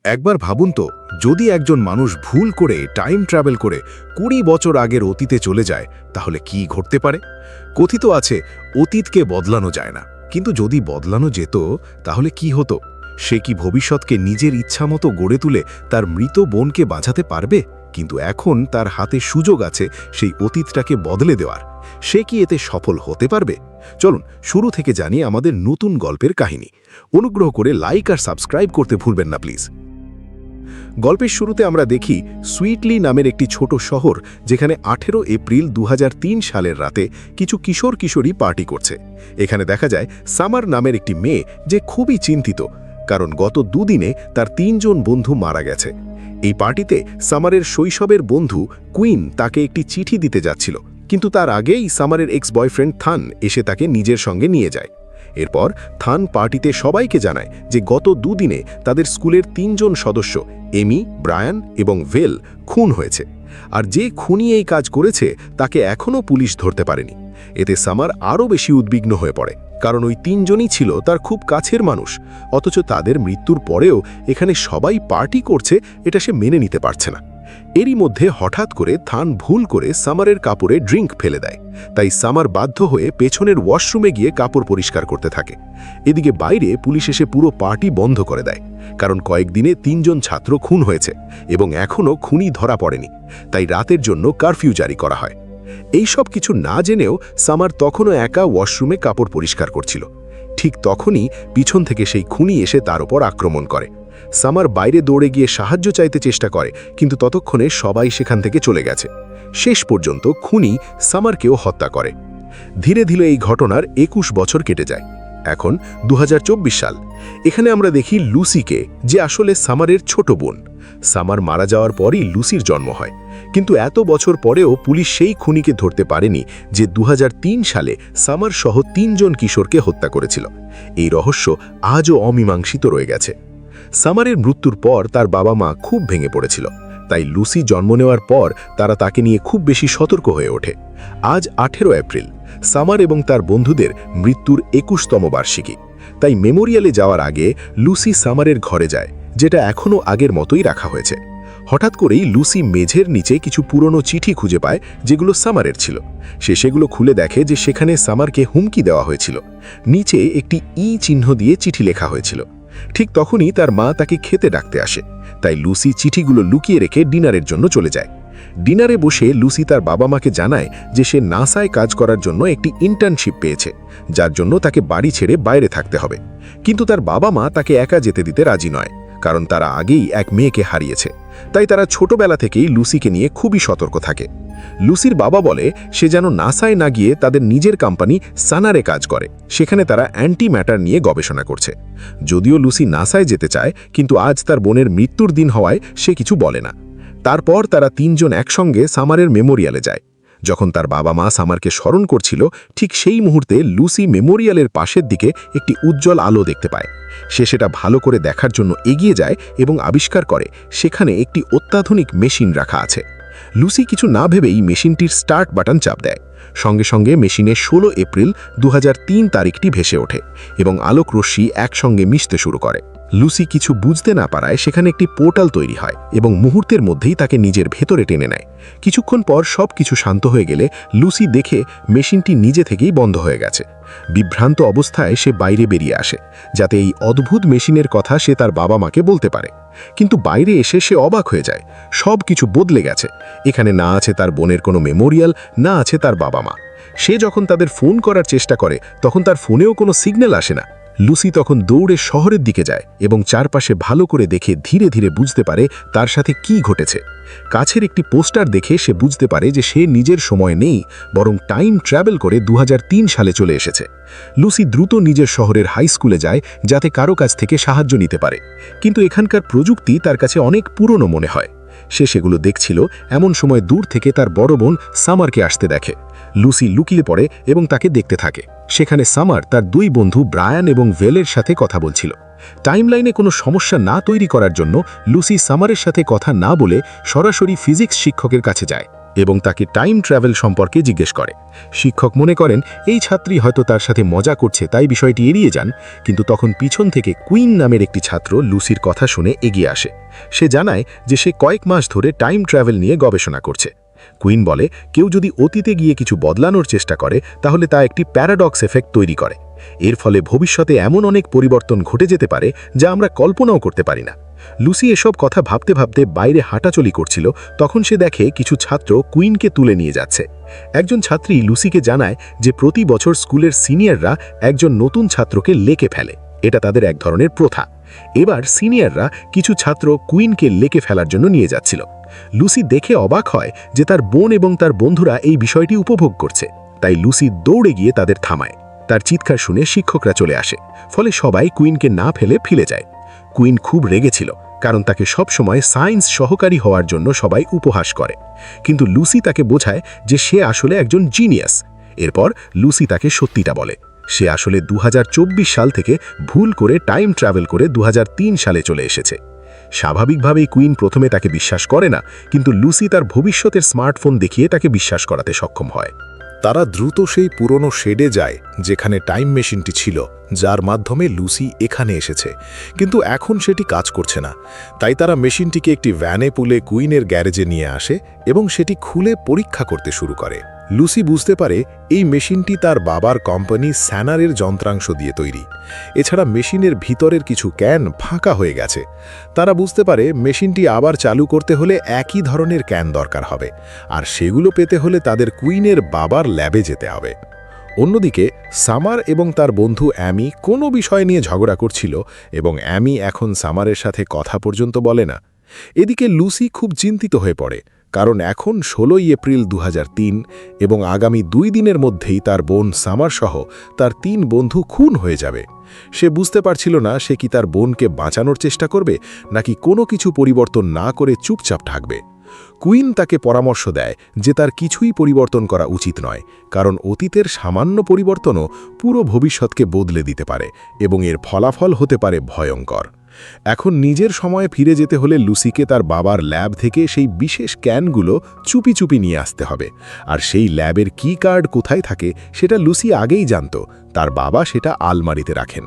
একবার ভাবুন তো, যদি একজন মানুষ ভুল করে টাইম ট্রাভেল করে ২০ বছর আগের অতীতে চলে যায়, তাহলে কি ঘটতে পারে? কথিত আছে, অতীতকে বদলানো যায় না, কিন্তু যদি বদলানো যেত তাহলে কি হতো? সে কি ভবিষ্যৎকে নিজের ইচ্ছামতো গড়ে তুলে তার মৃত বোনকে বাঁচাতে পারবে? কিন্তু এখন তার হাতে সুযোগ আছে সেই অতীতটাকে বদলে দেওয়ার। সে কি এতে সফল হতে পারবে? চলুন শুরু থেকে জানি আমাদের নতুন গল্পের কাহিনী। অনুগ্রহ করে লাইক আর সাবস্ক্রাইব করতে ভুলবেন না প্লিজ। গল্পের শুরুতে আমরা দেখি সুইটলি নামের একটি ছোট শহর, যেখানে 18 এপ্রিল 2003 সালের রাতে কিছু কিশোর কিশোরী পার্টি করছে। এখানে দেখা যায় সামার নামের একটি মেয়ে, যে খুবই চিন্তিত, কারণ গত দুদিনে তার 3 জন বন্ধু মারা গেছে। এই পার্টিতে সামারের শৈশবের বন্ধু কুইন তাকে একটি চিঠি দিতে যাচ্ছিল, কিন্তু তার আগেই সামারের এক্স বয়ফ্রেন্ড থান এসে তাকে নিজের সঙ্গে নিয়ে যায়। এরপর থান পার্টিতে সবাইকে জানায় যে গত দুদিনে তাদের স্কুলের 3 জন সদস্য এমি, ব্রায়ান এবং ভেল খুন হয়েছে, আর যে খুনি এই কাজ করেছে তাকে এখনও পুলিশ ধরতে পারেনি। এতে সামার আরও বেশি উদ্বিগ্ন হয়ে পড়ে, কারণ ওই 3 জনই ছিল তার খুব কাছের মানুষ, অথচ তাদের মৃত্যুর পরেও এখানে সবাই পার্টি করছে, এটা সে মেনে নিতে পারছে না। এরই মধ্যে হঠাৎ করে থান ভুল করে সামারের কাপড়ে ড্রিঙ্ক ফেলে দেয়, তাই সামার বাধ্য হয়ে পেছনের ওয়াশরুমে গিয়ে কাপড় পরিষ্কার করতে থাকে। এদিকে বাইরে পুলিশ এসে পুরো পার্টি বন্ধ করে দেয়, কারণ কয়েকদিনে 3 জন ছাত্র খুন হয়েছে এবং এখনও খুনি ধরা পড়েনি, তাই রাতের জন্য কারফিউ জারি করা হয়। এই সব কিছু না জেনেও সামার তখনও একা ওয়াশরুমে কাপড় পরিষ্কার করছিল। ঠিক তখনই পিছন থেকে সেই খুনি এসে তার উপর আক্রমণ করে। সামার বাইরে দৌড়ে গিয়ে সাহায্য চাইতে চেষ্টা করে, কিন্তু ততক্ষণে সবাই সেখান থেকে চলে গেছে। শেষ পর্যন্ত খুনি সামারকেও হত্যা করে। ধীরে ধীরে এই ঘটনার 21 বছর কেটে যায়। এখন 2024 সাল। এখানে আমরা দেখি লুসিকে, যে আসলে সামারের ছোট বোন। সামার মারা যাওয়ার পরই লুসির জন্ম হয়, কিন্তু এত বছর পরেও পুলিশ সেই খুনিকে ধরতে পারেনি যে 2003 সালে সামার সহ 3 জন কিশোরকে হত্যা করেছিল। এই রহস্য আজও অমীমাংসিত রয়ে গেছে। সামারের মৃত্যুর পর তার বাবা মা খুব ভেঙে পড়েছিল, তাই লুসি জন্ম নেওয়ার পর তারা তাকে নিয়ে খুব বেশি সতর্ক হয়ে ওঠে। আজ 18 এপ্রিল, সামার এবং তার বন্ধুদের মৃত্যুর 21তম বার্ষিকী। তাই মেমোরিয়ালে যাওয়ার আগে লুসি সামারের ঘরে যায়, যেটা এখনও আগের মতোই রাখা হয়েছে। হঠাৎ করেই লুসি মেঝের নিচে কিছু পুরনো চিঠি খুঁজে পায়, যেগুলো সামারের ছিল। সে সেগুলো খুলে দেখে যে সেখানে সামারকে হুমকি দেওয়া হয়েছিল। নিচে একটি চিহ্ন দিয়ে চিঠি লেখা হয়েছিল। ঠিক তখনই তার মা তাকে খেতে ডাকতে আসে, তাই লুসি চিঠিগুলো লুকিয়ে রেখে ডিনারের জন্য চলে যায়। ডিনারে বসে লুসি তার বাবা মাকে জানায় যে সে নাসায় কাজ করার জন্য একটি ইন্টার্নশিপ পেয়েছে, যার জন্য তাকে বাড়ি ছেড়ে বাইরে থাকতে হবে। কিন্তু তার বাবা মা তাকে একা যেতে দিতে রাজি নয়, কারণ তারা আগেই এক মেয়েকে হারিয়েছে। তাই তারা ছোটবেলা থেকেই লুসিকে নিয়ে খুবই সতর্ক থাকে। লুসির বাবা বলে সে যেন নাসায় না গিয়ে তাদের নিজের কোম্পানি সানারে কাজ করে, সেখানে তারা অ্যান্টি ম্যাটার নিয়ে গবেষণা করছে। যদিও লুসি নাসায় যেতে চায়, কিন্তু আজ তার বোনের মৃত্যুর দিন হওয়ায় সে কিছু বলে না। তারপর তারা 3 জন একসঙ্গে সামারের মেমোরিয়ালে যায়। যখন তার বাবা মা সামারকে স্মরণ করছিল, ঠিক সেই মুহূর্তে লুসি মেমোরিয়ালের পাশের দিকে একটি উজ্জ্বল আলো দেখতে পায়। সে সেটা ভালো করে দেখার জন্য এগিয়ে যায় এবং আবিষ্কার করে সেখানে একটি অত্যাধুনিক মেশিন রাখা আছে। লুসি কিছু না ভেবেই মেশিনটির স্টার্ট বাটন চাপ দেয়। সঙ্গে সঙ্গে মেশিনে 16 এপ্রিল 2003 তারিখটি ভেসে ওঠে এবং আলোক রশ্মি একসঙ্গে মিশতে শুরু করে। লুসি কিছু বুঝতে না পারায় সেখানে একটি পোর্টাল তৈরি হয় এবং মুহূর্তের মধ্যেই তাকে নিজের ভেতরে টেনে নেয়। কিছুক্ষণ পর সব কিছু শান্ত হয়ে গেলে লুসি দেখে মেশিনটি নিজে থেকেই বন্ধ হয়ে গেছে। বিভ্রান্ত অবস্থায় সে বাইরে বেরিয়ে আসে, যাতে এই অদ্ভুত মেশিনের কথা সে তার বাবা মাকে বলতে পারে। কিন্তু বাইরে এসে সে অবাক হয়ে যায়, সব কিছু বদলে গেছে। এখানে না আছে তার বোনের কোনো মেমোরিয়াল, না আছে তার বাবা মা। সে যখন তাদের ফোন করার চেষ্টা করে, তখন তার ফোনেও কোনো সিগন্যাল আসে না। লুসি তখন দৌড়ে শহরের দিকে যায় এবং চারপাশে ভালো করে দেখে ধীরে ধীরে বুঝতে পারে তার সাথে কি ঘটেছে। কাছের একটি পোস্টার দেখে সে বুঝতে পারে যে সে নিজের সময় নেই, বরং টাইম ট্রাভেল করে 2003 সালে চলে এসেছে। লুসি দ্রুত নিজের শহরের হাই স্কুলে যায়, যাতে কারো কাছ থেকে সাহায্য নিতে পারে, কিন্তু এখানকার প্রযুক্তি তার কাছে অনেক পুরনো মনে হয়। সে সেগুলো দেখছিল, এমন সময় দূর থেকে তার বড় বোন সামারকে আসতে দেখে। লুসি লুকিয়ে পড়ে এবং তাকে দেখতে থাকে। সেখানে সামার তার 2 বন্ধু ব্রায়ান এবং ভেলের সাথে কথা বলছিল। টাইমলাইনে কোনো সমস্যা না তৈরি করার জন্য লুসি সামারের সাথে কথা না বলে সরাসরি ফিজিক্স শিক্ষকের কাছে যায়। এবং তাকে টাইম ট্রাভেল সম্পর্কে জিজ্ঞেস করে। শিক্ষক মনে করেন এই ছাত্রী হয়তো তার সাথে মজা করছে, তাই বিষয়টি এড়িয়ে যান। কিন্তু তখন পিছন থেকে কুইন নামের একটি ছাত্র লুসির কথা শুনে এগিয়ে আসে। সে জানায় যে সে কয়েক মাস ধরে টাইম ট্রাভেল নিয়ে গবেষণা করছে। কুইন বলে কেউ যদি অতীতে গিয়ে কিছু বদলানোর চেষ্টা করে তাহলে তা একটি প্যারাডক্স এফেক্ট তৈরি করে। এর ফলে ভবিষ্যতে এমন অনেক পরিবর্তন ঘটে যেতে পারে যা আমরা কল্পনাও করতে পারি না। লুসি এসব কথা ভাবতে ভাবতে বাইরে হাঁটাচলি করছিল, তখন সে দেখে কিছু ছাত্র কুইনকে তুলে নিয়ে যাচ্ছে। একজন ছাত্রী লুসিকে জানায় যে প্রতি বছর স্কুলের সিনিয়ররা একজন নতুন ছাত্রকে লেকে ফেলে, এটা তাদের এক ধরনের প্রথা। এবার সিনিয়ররা কিছু ছাত্র কুইনকে লেকে ফেলার জন্য নিয়ে যাচ্ছিল। লুসি দেখে অবাক হয় যে তার বোন এবং তার বন্ধুরা এই বিষয়টি উপভোগ করছে, তাই লুসি দৌড়ে গিয়ে তাদের থামায়। তার চিৎকার শুনে শিক্ষকরা চলে আসে, ফলে সবাই কুইনকে না ফেলে ফিরে যায়। কুইন খুব রেগেছিল, কারণ তাকে সবসময় সায়েন্স সহকারী হওয়ার জন্য সবাই উপহাস করে। কিন্তু লুসি তাকে বোঝায় যে সে আসলে একজন জিনিয়াস। এরপর লুসি তাকে সত্যিটা বলে, সে আসলে 2024 সাল থেকে ভুল করে টাইম ট্রাভেল করে 2003 সালে চলে এসেছে। স্বাভাবিকভাবেই কুইন প্রথমে তাকে বিশ্বাস করে না, কিন্তু লুসি তার ভবিষ্যতের স্মার্টফোন দেখিয়ে তাকে বিশ্বাস করাতে সক্ষম হয়। তারা দ্রুত সেই পুরনো শেডে যায় যেখানে টাইম মেশিনটি ছিল, যার মাধ্যমে লুসি এখানে এসেছে, কিন্তু এখন সেটি কাজ করছে না। তাই তারা মেশিনটিকে একটি ভ্যানে পুলে কুইনের গ্যারেজে নিয়ে আসে এবং সেটি খুলে পরীক্ষা করতে শুরু করে। লুসি বুঝতে পারে এই মেশিনটি তার বাবার কোম্পানি স্যানারের যন্ত্রাংশ দিয়ে তৈরি। এছাড়া মেশিনের ভিতরের কিছু ক্যান ফাঁকা হয়ে গেছে। তারা বুঝতে পারে মেশিনটি আবার চালু করতে হলে একই ধরনের ক্যান দরকার হবে, আর সেগুলো পেতে হলে তাদের কুইনের বাবার ল্যাবে যেতে হবে। অন্যদিকে সামার এবং তার বন্ধু অ্যামি কোনো বিষয় নিয়ে ঝগড়া করছিল, এবং অ্যামি এখন সামারের সাথে কথা পর্যন্ত বলে না। এদিকে লুসি খুব চিন্তিত হয়ে পড়ে, কারণ এখন 16 এপ্রিল 2003 এবং আগামী 2 দিনের মধ্যেই তার বোন সামার সহ তার 3 বন্ধু খুন হয়ে যাবে। সে বুঝতে পারছিল না সে কি তার বোনকে বাঁচানোর চেষ্টা করবে নাকি কোনো কিছু পরিবর্তন না করে চুপচাপ থাকবে। কুইন তাকে পরামর্শ দেয় যে তার কিছুই পরিবর্তন করা উচিত নয়, কারণ অতীতের সামান্য পরিবর্তনও পুরো ভবিষ্যৎকে বদলে দিতে পারে এবং এর ফলাফল হতে পারে ভয়ঙ্কর। এখন নিজের সময়ে ফিরে যেতে হলে লুসিকে তার বাবার ল্যাব থেকে সেই বিশেষ ক্যানগুলো চুপি চুপি নিয়ে আসতে হবে। আর সেই ল্যাবের কি কার্ড কোথায় থাকে সেটা লুসি আগেই জানত, তার বাবা সেটা আলমারিতে রাখেন।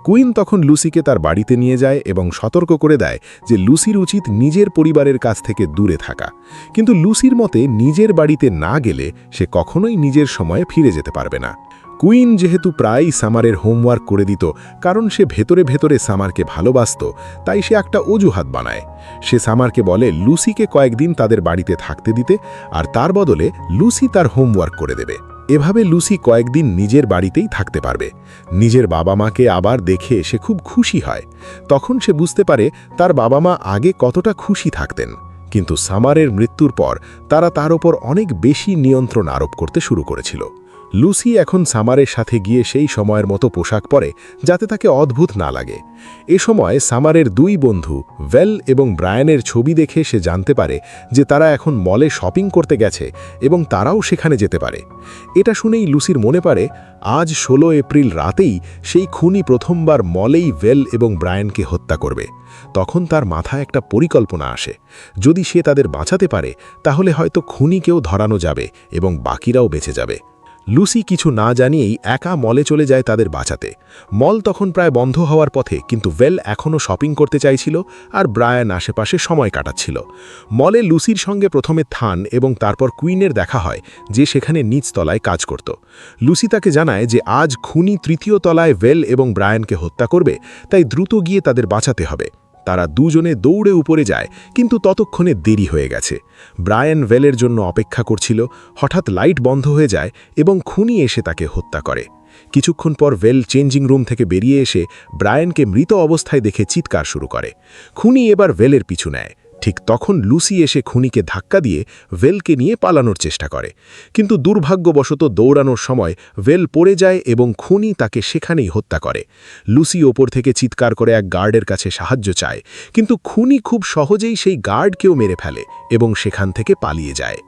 কুইন তখন লুসিকে তার বাড়িতে নিয়ে যায় এবং সতর্ক করে দেয় যে লুসির উচিত নিজের পরিবারের কাছ থেকে দূরে থাকা। কিন্তু লুসির মতে নিজের বাড়িতে না গেলে সে কখনোই নিজের সময়ে ফিরে যেতে পারবে না। কুইন যেহেতু প্রায়ই সামারের হোমওয়ার্ক করে দিত, কারণ সে ভেতরে ভেতরে সামারকে ভালোবাসত, তাই সে একটা অজুহাত বানায়। সে সামারকে বলে লুসিকে কয়েকদিন তাদের বাড়িতে থাকতে দিতে, আর তার বদলে লুসি তার হোমওয়ার্ক করে দেবে। এভাবে লুসি কয়েকদিন নিজের বাড়িতেই থাকতে পারবে। নিজের বাবা মাকে আবার দেখে সে খুব খুশি হয়। তখন সে বুঝতে পারে তার বাবা মা আগে কতটা খুশি থাকতেন, কিন্তু সামারের মৃত্যুর পর তারা তার ওপর অনেক বেশি নিয়ন্ত্রণ আরোপ করতে শুরু করেছিল। লুসি এখন সামারের সাথে গিয়ে সেই সময়ের মতো পোশাক পরে যাতে তাকে অদ্ভুত না লাগে। এ সময় সামারের 2 বন্ধু ভেল এবং ব্রায়ানের ছবি দেখে সে জানতে পারে যে তারা এখন মলে শপিং করতে গেছে এবং তারাও সেখানে যেতে পারে। এটা শুনেই লুসির মনে পড়ে আজ 16 এপ্রিল রাতেই সেই খুনি প্রথমবার মলেই ভেল এবং ব্রায়ানকে হত্যা করবে। তখন তার মাথায় একটা পরিকল্পনা আসে, যদি সে তাদের বাঁচাতে পারে তাহলে হয়তো খুনিকেও ধরানো যাবে এবং বাকিরাও বেঁচে যাবে। লুসি কিছু না জানিয়েই একা মলে চলে যায় তাদের বাঁচাতে। মল তখন প্রায় বন্ধ হওয়ার পথে, কিন্তু ভেল এখনও শপিং করতে চাইছিল আর ব্রায়ান আশেপাশে সময় কাটাচ্ছিল। মলে লুসির সঙ্গে প্রথমে থান এবং তারপর কুইনের দেখা হয়, যে সেখানে নিচতলায় কাজ করত। লুসি তাকে জানায় যে আজ খুনি 3য় তলায় ভেল এবং ব্রায়ানকে হত্যা করবে, তাই দ্রুত গিয়ে তাদের বাঁচাতে হবে। তারা দুজনে দৌড়ে উপরে যায়, কিন্তু ততক্ষণে দেরি হয়ে গেছে। ব্রায়ান ভেলের জন্য অপেক্ষা করছিল। হঠাৎ লাইট বন্ধ হয়ে যায় এবং খুনি এসে তাকে হত্যা করে। কিছুক্ষণ পর ভেল চেঞ্জিং রুম থেকে বেরিয়ে এসে ব্রায়ানকে মৃত অবস্থায় দেখে চিৎকার শুরু করে। খুনি এবার ভেলের পিছু নেয়। ঠিক তখন লুসি এসে খুনিকে ধাক্কা দিয়ে ভেলকে নিয়ে পালানোর চেষ্টা করে, কিন্তু দুর্ভাগ্যবশত দৌড়ানোর সময় ভেল পড়ে যায় এবং খুনি তাকে সেখানেই হত্যা করে। লুসি ওপর থেকে চিৎকার করে এক গার্ডের কাছে সাহায্য চায়, কিন্তু খুনি খুব সহজেই সেই গার্ডকেও মেরে ফেলে এবং সেখান থেকে পালিয়ে যায়।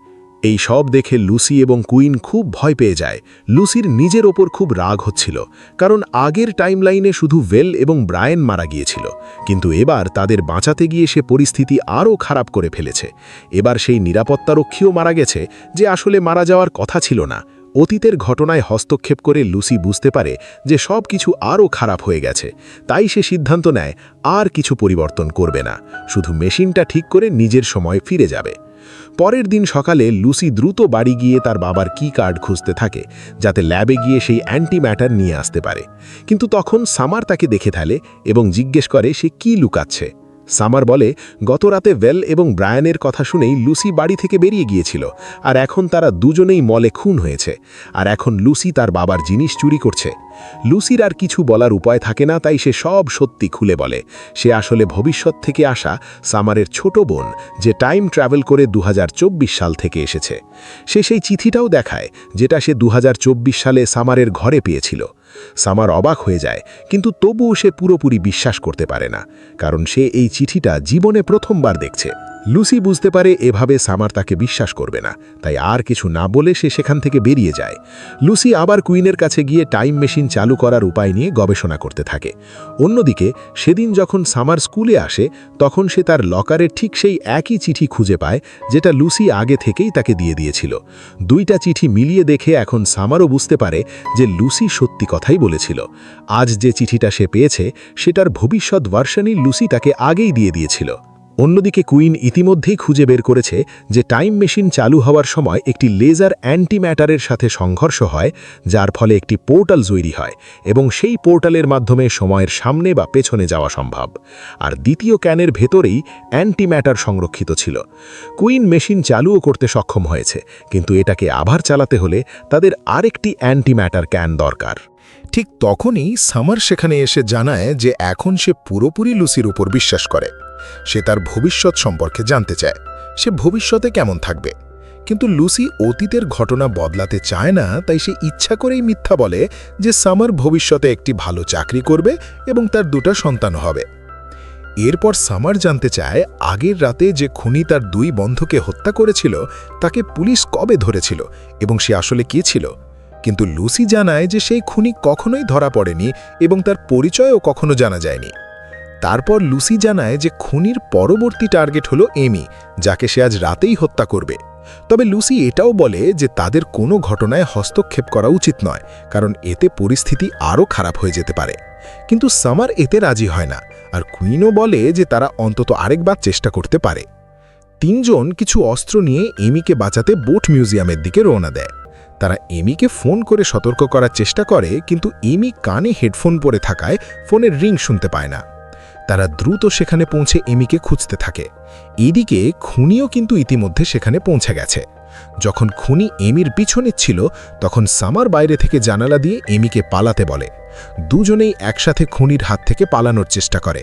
এই সব দেখে লুসি এবং কুইন খুব ভয় পেয়ে যায়। লুসির নিজের ওপর খুব রাগ হচ্ছিল, কারণ আগের টাইমলাইনে শুধু ওয়েল এবং ব্রায়েন মারা গিয়েছিল, কিন্তু এবার তাদের বাঁচাতে গিয়ে সে পরিস্থিতি আরও খারাপ করে ফেলেছে। এবার সেই নিরাপত্তারক্ষীও মারা গেছে, যে আসলে মারা যাওয়ার কথা ছিল না। অতীতের ঘটনায় হস্তক্ষেপ করে লুসি বুঝতে পারে যে সব কিছু আরও খারাপ হয়ে গেছে, তাই সে সিদ্ধান্ত নেয় আর কিছু পরিবর্তন করবে না, শুধু মেশিনটা ঠিক করে নিজের সময় ফিরে যাবে। পরের দিন সকালে লুসি দ্রুত বাড়ি গিয়ে তার বাবার কি কার্ড খুঁজতে থাকে, যাতে ল্যাবে গিয়ে সেই অ্যান্টি ম্যাটার নিয়ে আসতে পারে। কিন্তু তখন সামার তাকে দেখে ফেলে এবং জিজ্ঞেস করে সে কি লুকাচ্ছে। সামার বলে গত রাতে ওয়েল এবং ব্রায়ানের কথা শুনেই লুসি বাড়ি থেকে বেরিয়ে গিয়েছিল, আর এখন তারা দুজনেই মলে খুন হয়েছে, আর এখন লুসি তার বাবার জিনিস চুরি করছে। লুসির আর কিছু বলার উপায় থাকে না, তাই সে সব সত্যি খুলে বলে। সে আসলে ভবিষ্যৎ থেকে আসা সামারের ছোট বোন, যে টাইম ট্রাভেল করে 2024 সাল থেকে এসেছে। সে সেই চিঠিটাও দেখায়, যেটা সে 2024 সালে সামারের ঘরে পেয়েছিল। সামার অবাক হয়ে যায়, কিন্তু তবুও সে পুরোপুরি বিশ্বাস করতে পারে না, কারণ সে এই চিঠিটা জীবনে প্রথমবার দেখছে। লুসি বুঝতে পারে এভাবে সামার তাকে বিশ্বাস করবে না, তাই আর কিছু না বলে সে সেখান থেকে বেরিয়ে যায়। লুসি আবার কুইনের কাছে গিয়ে টাইম মেশিন চালু করার উপায় নিয়ে গবেষণা করতে থাকে। অন্যদিকে সেদিন যখন সামার স্কুলে আসে, তখন সে তার লকারে ঠিক সেই একই চিঠি খুঁজে পায়, যেটা লুসি আগে থেকেই তাকে দিয়ে দিয়েছিল। দুইটা চিঠি মিলিয়ে দেখে এখন সামারও বুঝতে পারে যে লুসি সত্যি কথাই বলেছিল। আজ যে চিঠিটা সে পেয়েছে, সেটার ভবিষ্যৎ ভার্সনই লুসি তাকে আগেই দিয়ে দিয়েছিল। অন্যদিকে কুইন ইতিমধ্যেই খুঁজে বের করেছে যে টাইম মেশিন চালু হওয়ার সময় একটি লেজার অ্যান্টি ম্যাটারের সাথে সংঘর্ষ হয়, যার ফলে একটি পোর্টাল তৈরি হয় এবং সেই পোর্টালের মাধ্যমে সময়ের সামনে বা পেছনে যাওয়া সম্ভব। আর দ্বিতীয় ক্যানের ভেতরেই অ্যান্টি ম্যাটার সংরক্ষিত ছিল। কুইন মেশিন চালুও করতে সক্ষম হয়েছে, কিন্তু এটাকে আবার চালাতে হলে তাদের আরেকটি অ্যান্টি ম্যাটার ক্যান দরকার। ঠিক তখনই সামার সেখানে এসে জানায় যে এখন সে পুরোপুরি লুসির উপর বিশ্বাস করে। সে তার ভবিষ্যৎ সম্পর্কে জানতে চায়, সে ভবিষ্যতে কেমন থাকবে। কিন্তু লুসি অতীতের ঘটনা বদলাতে চায় না, তাই সে ইচ্ছা করেই মিথ্যা বলে যে সামার ভবিষ্যতে একটি ভালো চাকরি করবে এবং তার দুটো সন্তান হবে। এরপর সামার জানতে চায় আগের রাতে যে খুনি তার দুই বন্ধুকে হত্যা করেছিল, তাকে পুলিশ কবে ধরেছিল এবং সে আসলে কে ছিল। কিন্তু লুসি জানায় যে সেই খুনি কখনোই ধরা পড়েনি এবং তার পরিচয়ও কখনো জানা যায়নি। তারপর লুসি জানায় যে খুনির পরবর্তী টার্গেট হলো এমি, যাকে সে আজ রাতেই হত্যা করবে। তবে লুসি এটাও বলে যে তাদের কোনো ঘটনায় হস্তক্ষেপ করা উচিত নয়, কারণ এতে পরিস্থিতি আরও খারাপ হয়ে যেতে পারে। কিন্তু সামার এতে রাজি হয় না, আর কুইনও বলে যে তারা অন্তত আরেকবার চেষ্টা করতে পারে। তিনজন কিছু অস্ত্র নিয়ে এমিকে বাঁচাতে বোট মিউজিয়ামের দিকে রওনা দেয়। তারা এমিকে ফোন করে সতর্ক করার চেষ্টা করে, কিন্তু এমি কানে হেডফোন পরে থাকায় ফোনের রিং শুনতে পায় না। তারা দ্রুত সেখানে পৌঁছে এমিকে খুঁজতে থাকে। এদিকে খুনিও কিন্তু ইতিমধ্যে সেখানে পৌঁছে গেছে। যখন খুনি এমির পিছনে ছিল, তখন সামার বাইরে থেকে জানালা দিয়ে এমিকে পালাতে বলে। দুজনেই একসাথে খুনির হাত থেকে পালানোর চেষ্টা করে।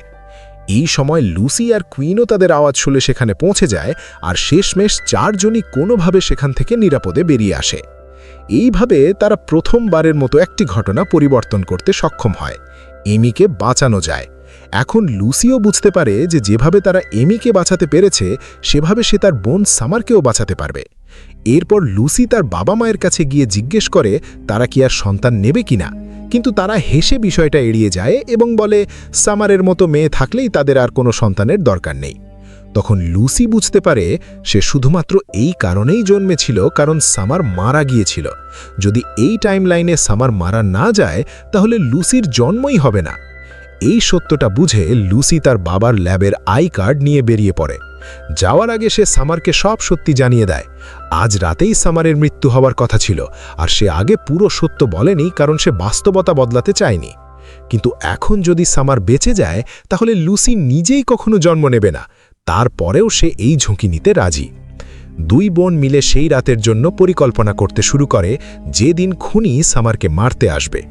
এই সময় লুসি আর কুইনও তাদের আওয়াজ শুনে সেখানে পৌঁছে যায়, আর শেষমেশ চারজনই কোনোভাবে সেখান থেকে নিরাপদে বেরিয়ে আসে। এইভাবে তারা প্রথমবারের মতো একটি ঘটনা পরিবর্তন করতে সক্ষম হয়, এমিকে বাঁচানো যায়। এখন লুসিও বুঝতে পারে যে যেভাবে তারা এমিকে বাঁচাতে পেরেছে, সেভাবে সে তার বোন সামারকেও বাঁচাতে পারবে। এরপর লুসি তার বাবা মায়ের কাছে গিয়ে জিজ্ঞেস করে তারা কি আর সন্তান নেবে কিনা, কিন্তু তারা হেসে বিষয়টা এড়িয়ে যায় এবং বলে সামারের মতো মেয়ে থাকলেই তাদের আর কোনো সন্তানের দরকার নেই। তখন লুসি বুঝতে পারে সে শুধুমাত্র এই কারণেই জন্মেছিল কারণ সামার মারা গিয়েছিল। যদি এই টাইমলাইনে সামার মারা না যায়, তাহলে লুসির জন্মই হবে না। এই সত্যটা বুঝে লুসি তার বাবার ল্যাবের আই কার্ড নিয়ে বেরিয়ে পড়ে। যাওয়ার আগে সে সামারকে সব সত্যি জানিয়ে দেয়। আজ রাতেই সামারের মৃত্যু হওয়ার কথা ছিল, আর সে আগে পুরো সত্য বলেনি কারণ সে বাস্তবতা বদলাতে চায়নি। কিন্তু এখন যদি সামার বেঁচে যায়, তাহলে লুসি নিজেই কখনো জন্ম নেবে না। তারপরেও সে এই ঝুঁকি নিতে রাজি। দুই বোন মিলে সেই রাতের জন্য পরিকল্পনা করতে শুরু করে, যেদিন খুনি সামারকে মারতে আসবে।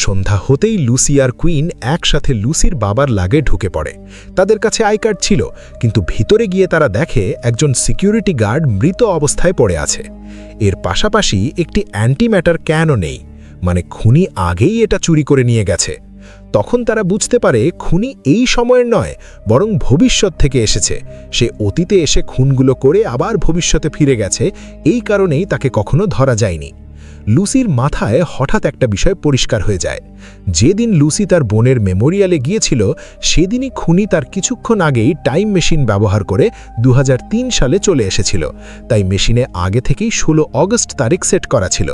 সন্ধ্যা হতেই লুসি আর কুইন একসাথে লুসির বাবার লাগে ঢুকে পড়ে। তাদের কাছে আই কার্ড ছিল, কিন্তু ভিতরে গিয়ে তারা দেখে একজন সিকিউরিটি গার্ড মৃত অবস্থায় পড়ে আছে। এর পাশাপাশি একটি অ্যান্টি ম্যাটার ক্যানও নেই, মানে খুনি আগেই এটা চুরি করে নিয়ে গেছে। তখন তারা বুঝতে পারে খুনি এই সময়ের নয়, বরং ভবিষ্যৎ থেকে এসেছে। সে অতীতে এসে খুনগুলো করে আবার ভবিষ্যতে ফিরে গেছে, এই কারণেই তাকে কখনো ধরা যায়নি। লুসির মাথায় হঠাৎ একটা বিষয় পরিষ্কার হয়ে যায়। যেদিন লুসি তার বোনের মেমোরিয়ালে গিয়েছিল, সেদিনই খুনি তার কিছুক্ষণ আগেই টাইম মেশিন ব্যবহার করে 2003 সালে চলে এসেছিল। তাই মেশিনে আগে থেকেই 16 অগস্ট তারিখ সেট করা ছিল।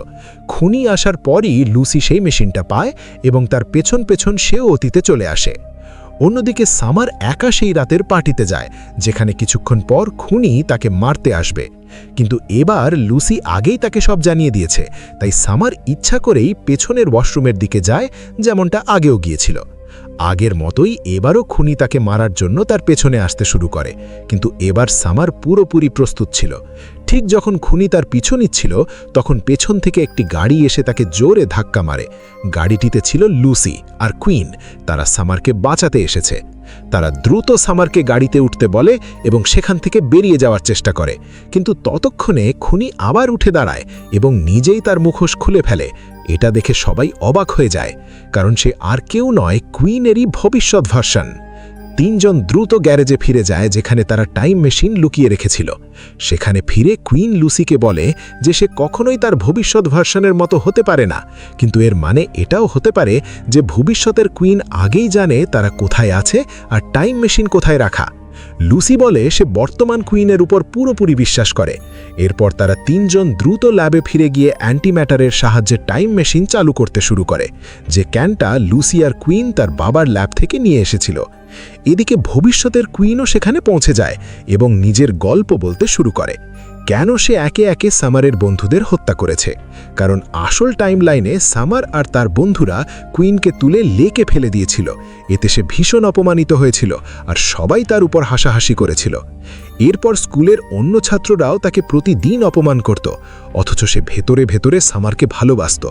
খুনি আসার পরই লুসি সেই মেশিনটা পায় এবং তার পেছন পেছন সেও অতীতে চলে আসে। অন্যদিকে সামার একা সেই রাতের পার্টিতে যায়, যেখানে কিছুক্ষণ পর খুনি তাকে মারতে আসবে। কিন্তু এবার লুসি আগেই তাকে সব জানিয়ে দিয়েছে, তাই সামার ইচ্ছা করেই পেছনের ওয়াশরুমের দিকে যায়, যেমনটা আগেও গিয়েছিল। আগের মতোই এবারও খুনি তাকে মারার জন্য তার পেছনে আসতে শুরু করে, কিন্তু এবার সামার পুরোপুরি প্রস্তুত ছিল। ঠিক যখন খুনি তার পিছু নিচ্ছিল, তখন পেছন থেকে একটি গাড়ি এসে তাকে জোরে ধাক্কা মারে। গাড়িটিতে ছিল লুসি আর কুইন। তারা সামারকে বাঁচাতে এসেছে। তারা দ্রুত সামারকে গাড়িতে উঠতে বলে এবং সেখান থেকে বেরিয়ে যাওয়ার চেষ্টা করে, কিন্তু ততক্ষণে খুনি আবার উঠে দাঁড়ায় এবং নিজেই তার মুখোশ খুলে ফেলে। এটা দেখে সবাই অবাক হয়ে যায়, কারণ সে আর কেউ নয়, কুইনেরই ভবিষ্যৎ ভার্সন। তিনজন দ্রুত গ্যারেজে ফিরে যায়, যেখানে তারা টাইম মেশিন লুকিয়ে রেখেছিল। সেখানে ফিরে কুইন লুসিকে বলে যে সে কখনোই তার ভবিষ্যৎ ভার্সনের মতো হতে পারে না, কিন্তু এর মানে এটাও হতে পারে যে ভবিষ্যতের কুইন আগেই জানে তারা কোথায় আছে আর টাইম মেশিন কোথায় রাখা। লুসি বলে সে বর্তমান কুইনের উপর পুরোপুরি বিশ্বাস করে। এরপর তারা তিনজন দ্রুত ল্যাবে ফিরে গিয়ে অ্যান্টিম্যাটারের সাহায্যে টাইম মেশিন চালু করতে শুরু করে, যে ক্যানটা লুসি আর কুইন তার বাবার ল্যাব থেকে নিয়ে এসেছিল। এদিকে ভবিষ্যতের কুইনও সেখানে পৌঁছে যায় এবং নিজের গল্প বলতে শুরু করে, কেন সে একে একে সামারের বন্ধুদের হত্যা করেছে। কারণ আসল টাইমলাইনে সামার আর তার বন্ধুরা কুইনকে তুলে লেকে ফেলে দিয়েছিল। এতে সে ভীষণ অপমানিত হয়েছিল আর সবাই তার উপর হাসাহাসি করেছিল। এরপর স্কুলের অন্য ছাত্ররাও তাকে প্রতিদিন অপমান করত, অথচ সে ভেতরে ভেতরে সামারকে ভালোবাসত।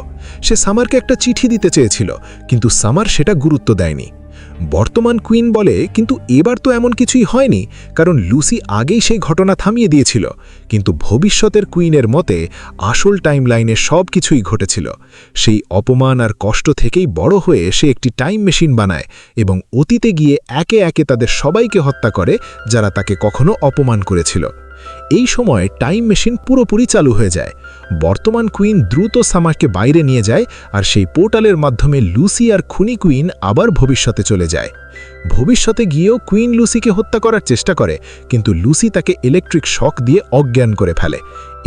সে সামারকে একটা চিঠি দিতে চেয়েছিল, কিন্তু সামার সেটা গুরুত্ব দেয়নি। বর্তমান কুইন বলে, কিন্তু এবার তো এমন কিছুই হয়নি, কারণ লুসি আগেই সেই ঘটনা থামিয়ে দিয়েছিল। কিন্তু ভবিষ্যতের কুইনের মতে আসল টাইমলাইনে সব কিছুই ঘটেছিল। সেই অপমান আর কষ্ট থেকেই বড় হয়ে সে একটি টাইম মেশিন বানায় এবং অতীতে গিয়ে একে একে তাদের সবাইকে হত্যা করে যারা তাকে কখনো অপমান করেছিল। এই সময় টাইম মেশিন পুরোপুরি চালু হয়ে যায়। বর্তমান কুইন দ্রুত সামারকে বাইরে নিয়ে যায় আর সেই পোর্টালের মাধ্যমে লুসি আর খুনি কুইন আবার ভবিষ্যতে চলে যায়। ভবিষ্যতে গিয়েও কুইন লুসিকে হত্যা করার চেষ্টা করে, কিন্তু লুসি তাকে ইলেকট্রিক শক দিয়ে অজ্ঞান করে ফেলে।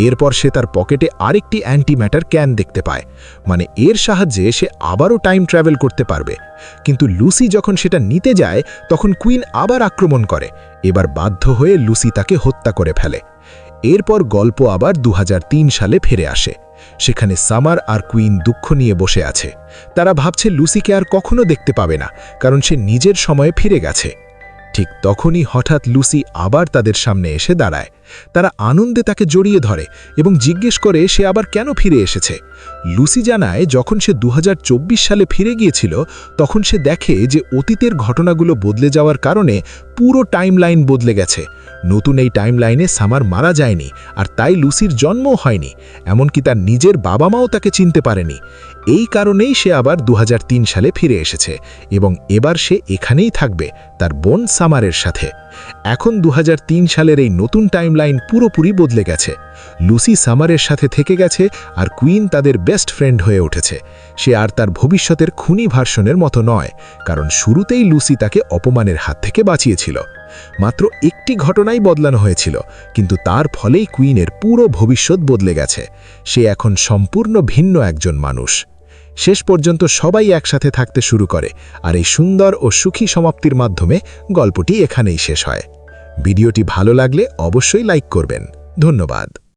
এরপর সে তার পকেটে আরেকটি অ্যান্টিম্যাটার ক্যান দেখতে পায়, মানে এর সাহায্যে সে আবারও টাইম ট্রাভেল করতে পারবে। কিন্তু লুসি যখন সেটা নিতে যায়, তখন কুইন আবার আক্রমণ করে। এবার বাধ্য হয়ে লুসি তাকে হত্যা করে ফেলে। এরপর গল্প আবার 2003 সালে ফিরে আসে। সেখানে সামার আর কুইন দুঃখ নিয়ে বসে আছে। তারা ভাবছে লুসিকে আর কখনো দেখতে পাবে না, কারণ সে নিজের সময়ে ফিরে গেছে। ঠিক তখনই হঠাৎ লুসি আবার তাদের সামনে এসে দাঁড়ায়। তারা আনন্দে তাকে জড়িয়ে ধরে এবং জিজ্ঞেস করে সে আবার কেন ফিরে এসেছে। লুসি জানায়, যখন সে 2024 সালে ফিরে গিয়েছিল, তখন সে দেখে যে অতীতের ঘটনাগুলো বদলে যাওয়ার কারণে পুরো টাইমলাইন বদলে গেছে। নতুন এই টাইমলাইনে সামার মারা যায়নি, আর তাই লুসির জন্মও হয়নি। এমনকি তার নিজের বাবা মাও তাকে চিনতে পারেনি। এই কারণেই সে আবার 2003 সালে ফিরে এসেছে এবং এবার সে এখানেই থাকবে তার বোন সামারের সাথে। এখন 2003 সালের এই নতুন টাইমলাইন পুরোপুরি বদলে গেছে। লুসি সামারের সাথে থেকে গেছে আর কুইন তাদের বেস্ট ফ্রেন্ড হয়ে উঠেছে। সে আর তার ভবিষ্যতের খুনি ভার্সনের মতো নয়, কারণ শুরুতেই লুসি তাকে অপমানের হাত থেকে বাঁচিয়েছিল। মাত্র একটি ঘটনাই বদলানো হয়েছিল, কিন্তু তার ফলেই কুইনের পুরো ভবিষ্যৎ বদলে গেছে। সে এখন সম্পূর্ণ ভিন্ন একজন মানুষ। শেষ পর্যন্ত সবাই একসাথে থাকতে শুরু করে, আর এই সুন্দর ও সুখী সমাপ্তির মাধ্যমে গল্পটি এখানেই শেষ হয়। ভিডিওটি ভালো লাগলে অবশ্যই লাইক করবেন। ধন্যবাদ।